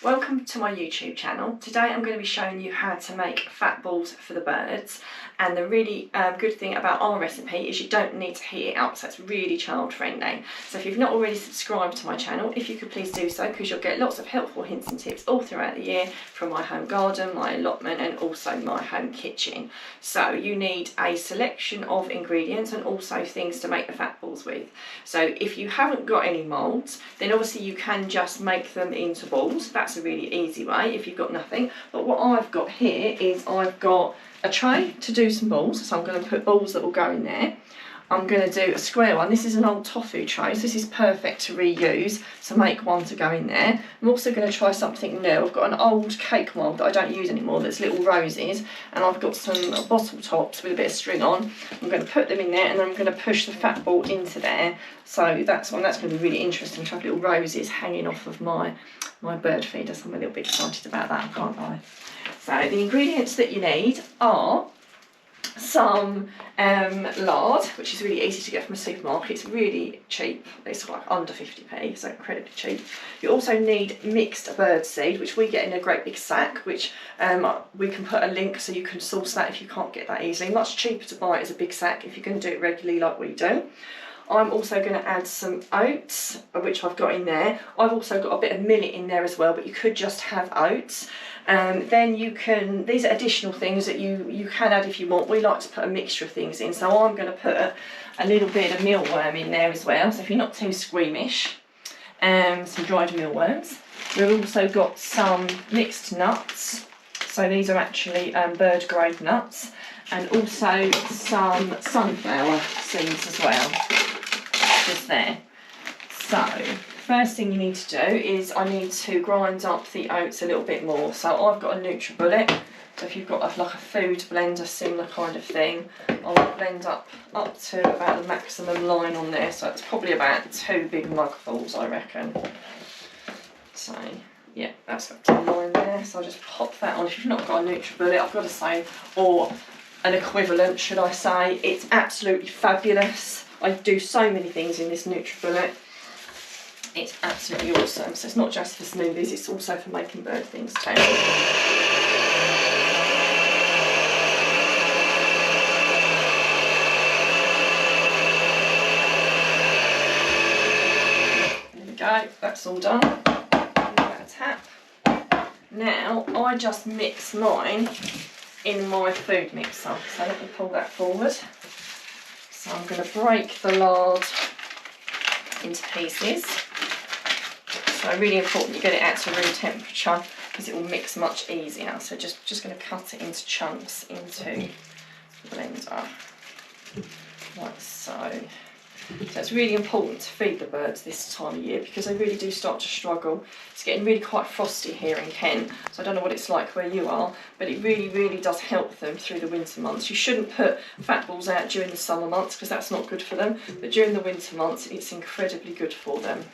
Welcome to my YouTube channel. Today I'm going to be showing you how to make fat balls for the birds, and the really good thing about our recipe is you don't need to heat it up, so it's really child friendly. So if you've not already subscribed to my channel, if you could please do so, because you'll get lots of helpful hints and tips all throughout the year from my home garden, my allotment and also my home kitchen. So you need a selection of ingredients and also things to make the fat balls with. So if you haven't got any moulds, then obviously you can just make them into balls. That's a really easy way if you've got nothing. But what I've got here is I've got a tray to do some balls, so I'm going to put balls that will go in there. I'm going to do a square one. This is an old tofu tray, so this is perfect to reuse, so make one to go in there. I'm also going to try something new. I've got an old cake mould that I don't use anymore that's little roses, and I've got some bottle tops with a bit of string on. I'm going to put them in there and then I'm going to push the fat ball into there. So that's going to be really interesting to have little roses hanging off of my bird feeder, so I'm a little bit excited about that, I can't lie. So the ingredients that you need are some lard, which is really easy to get from a supermarket. It's really cheap, it's like under 50p, so incredibly cheap. You also need mixed bird seed, which we get in a great big sack, which we can put a link so you can source that if you can't get that easily. Much cheaper to buy it as a big sack if you're going to do it regularly like we do. I'm also going to add some oats, which I've got in there. I've also got a bit of millet in there as well, but you could just have oats. Then you can, these are additional things that you can add if you want. We like to put a mixture of things in, so I'm going to put a little bit of mealworm in there as well, so if you're not too squeamish. Some dried mealworms. We've also got some mixed nuts, so these are actually bird grade nuts, and also some sunflower seeds as well, just there. So first thing you need to do is I need to grind up the oats a little bit more. So I've got a NutriBullet, so if you've got like a food blender, similar kind of thing, I'll blend up to about the maximum line on there, so it's probably about 2 big mugfuls, I reckon. So yeah, that's up to the line there, so I'll just pop that on. If you've not got a NutriBullet, I've got to say, or an equivalent should I say, it's absolutely fabulous. I do so many things in this NutriBullet. It's absolutely awesome. So it's not just for smoothies, it's also for making bird things too. There we go, that's all done. Give that a tap. Now I just mix mine in my food mixer. So let me pull that forward. So I'm going to break the lard into pieces. So really important you get it out to room temperature because it will mix much easier. So just going to cut it into chunks into the blender, like so. So it's really important to feed the birds this time of year because they really do start to struggle. It's getting really quite frosty here in Kent, so I don't know what it's like where you are, but it really does help them through the winter months. You shouldn't put fat balls out during the summer months because that's not good for them, but during the winter months it's incredibly good for them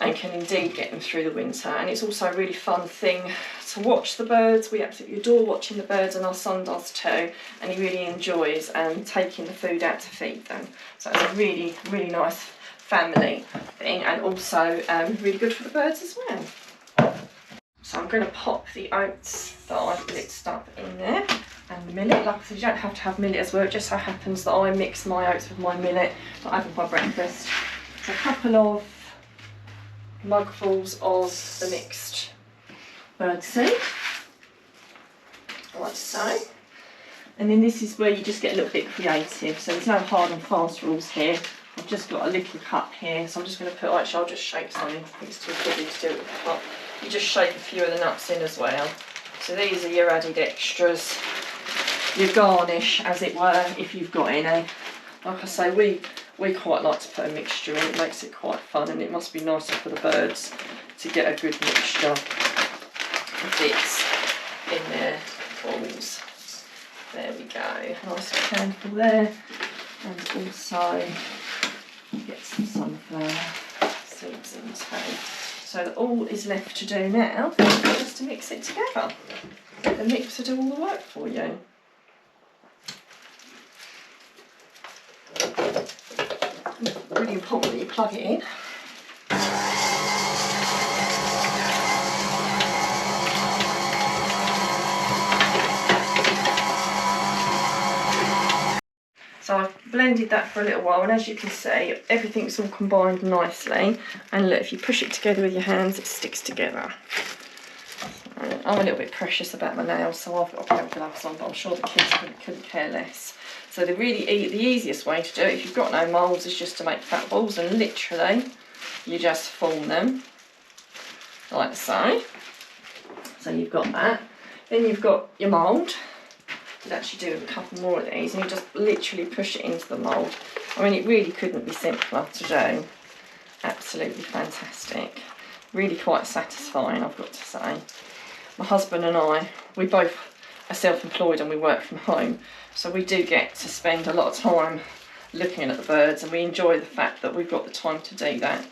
and can indeed get them through the winter. And it's also a really fun thing to watch the birds. We absolutely adore watching the birds, and our son does too, and he really enjoys taking the food out to feed them. So it's a really nice family thing, and also really good for the birds as well. So I'm going to pop the oats that I've blitzed up in there, and the millet. Like I said, you don't have to have millet as well. It just so happens that I mix my oats with my millet that I have with my breakfast. So a couple of mugfuls of the mixed bird seed, like so. And then this is where you just get a little bit creative, so there's no hard and fast rules here. I've just got a little cup here, so I'm just going to put, actually I'll just shake some in, I think it's too heavy to do it with the cup. You just shake a few of the nuts in as well. So these are your added extras, your garnish as it were, if you've got any. Like I say, we quite like to put a mixture in, it makes it quite fun, and it must be nicer for the birds to get a good mixture of bits in their balls. There we go, nice candle there, and also get some sunflower seeds in too. So that all is left to do now is just to mix it together. Let the mixer do all the work for you. Really important that you plug it in. blended that for a little while, and as you can see, everything's all combined nicely. And look, if you push it together with your hands, it sticks together. I'm a little bit precious about my nails, so I've got a pair of gloves on, but I'm sure the kids couldn't care less. So the easiest way to do it, if you've got no moulds, is just to make fat balls, and literally you just form them like so. So you've got that. Then you've got your mould. You could actually do a couple more of these, and you just literally push it into the mould. I mean, it really couldn't be simpler to do. Absolutely fantastic. Really quite satisfying, I've got to say. My husband and I, we both are self-employed and we work from home, so we do get to spend a lot of time looking at the birds, and we enjoy the fact that we've got the time to do that.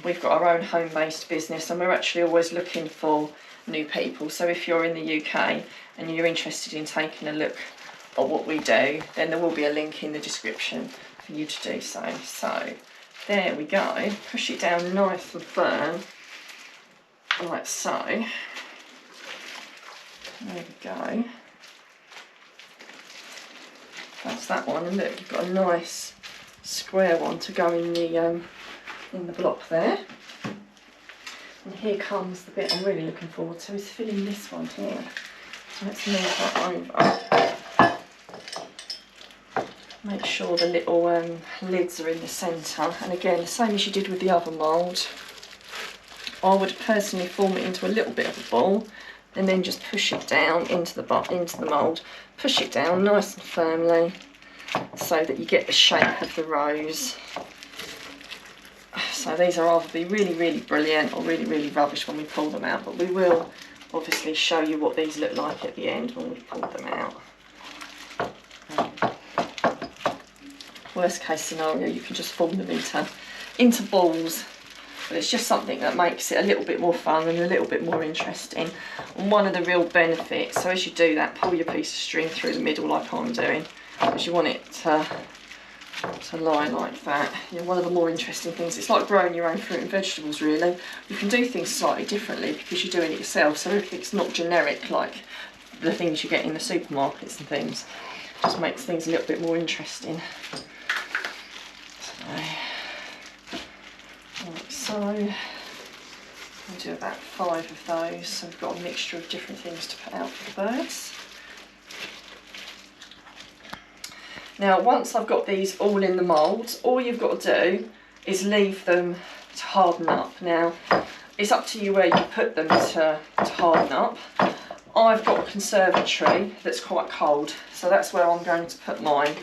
We've got our own home-based business, and we're actually always looking for new people. So if you're in the UK and you're interested in taking a look at what we do, then there will be a link in the description for you to do so. So there we go. Push it down nice and firm, like so. There we go. That's that one, and look, you've got a nice square one to go in the block there. And here comes the bit I'm really looking forward to, is filling this one here. So let's move that over. Make sure the little lids are in the centre, and again, the same as you did with the other mould, I would personally form it into a little bit of a ball, and then just push it down into the mould. Push it down nice and firmly so that you get the shape of the rose. So these are either be really, really brilliant or really, really rubbish when we pull them out, but we will obviously show you what these look like at the end when we pull them out. Worst case scenario, you can just form them into balls. But it's just something that makes it a little bit more fun and a little bit more interesting. And one of the real benefits, so as you do that, pull your piece of string through the middle like I'm doing, because you want it to lie like that. You know, one of the more interesting things, it's like growing your own fruit and vegetables really. You can do things slightly differently because you're doing it yourself, so everything's not generic like the things you get in the supermarkets and things. It just makes things a little bit more interesting. So we'll do about 5 of those, so we've got a mixture of different things to put out for the birds. Now once I've got these all in the moulds, all you've got to do is leave them to harden up. Now it's up to you where you put them to harden up. I've got a conservatory that's quite cold, so that's where I'm going to put mine.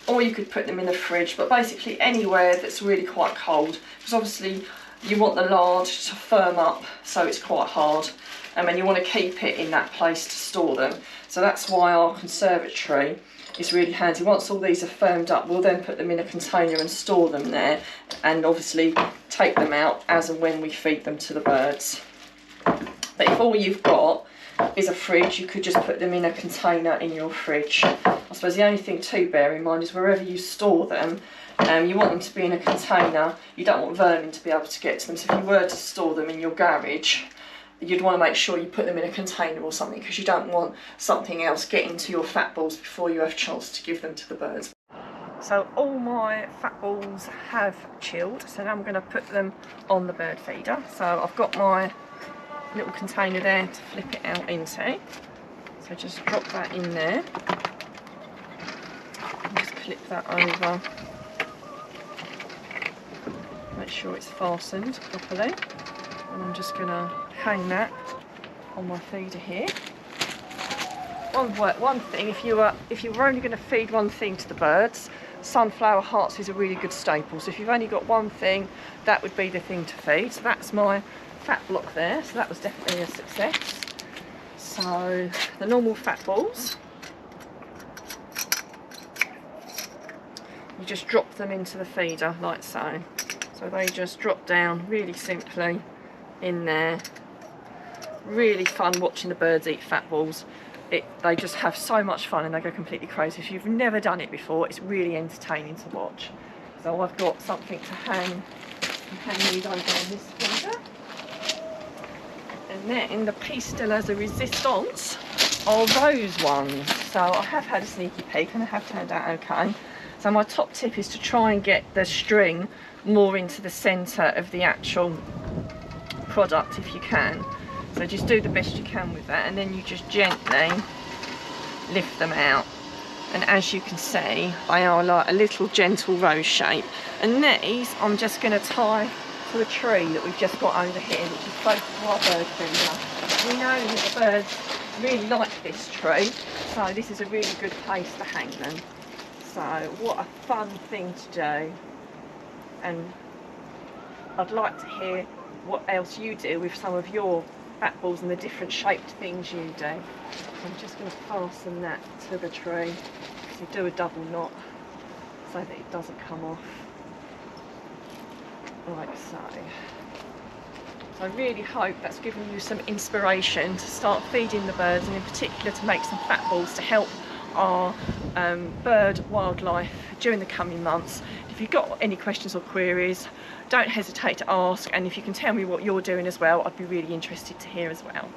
Or you could put them in the fridge, but basically anywhere that's really quite cold, because obviously you want the lard to firm up so it's quite hard, and you want to keep it in that place to store them. So that's why our conservatory is really handy. Once all these are firmed up, we'll then put them in a container and store them there, and obviously take them out as and when we feed them to the birds. But if all you've got is a fridge, you could just put them in a container in your fridge. I suppose the only thing to bear in mind is wherever you store them, you want them to be in a container. You don't want vermin to be able to get to them, so if you were to store them in your garage, you'd want to make sure you put them in a container or something, because you don't want something else getting to your fat balls before you have a chance to give them to the birds. So all my fat balls have chilled, so now I'm going to put them on the bird feeder. So I've got my little container there to flip it out into, so just drop that in there and just clip that over, make sure it's fastened properly, and I'm just going to hang that on my feeder here. One thing, if you were only going to feed one thing to the birds, sunflower hearts is a really good staple, so if you've only got one thing, that would be the thing to feed. So that's my fat block there, so that was definitely a success. So the normal fat balls, you just drop them into the feeder like so. So they just drop down really simply in there. Really fun watching the birds eat fat balls. They just have so much fun and they go completely crazy. If you've never done it before, it's really entertaining to watch. So I've got something to hang these over on this feeder. And then the piece de la resistance are those ones. So I have had a sneaky peek and they have turned out okay. So my top tip is to try and get the string more into the centre of the actual product if you can. So just do the best you can with that, and then you just gently lift them out. And as you can see, they are like a little gentle rose shape. And these I'm just going to tie to a tree that we've just got over here, which is close to our bird feeder. We know that the birds really like this tree, so this is a really good place to hang them. So what a fun thing to do. And I'd like to hear what else you do with some of your fat balls and the different shaped things you do. I'm just going to fasten that to the tree. So do a double knot so that it doesn't come off, like so. So I really hope that's given you some inspiration to start feeding the birds, and in particular to make some fat balls to help our bird wildlife during the coming months. If you've got any questions or queries, don't hesitate to ask, and if you can tell me what you're doing as well, I'd be really interested to hear as well.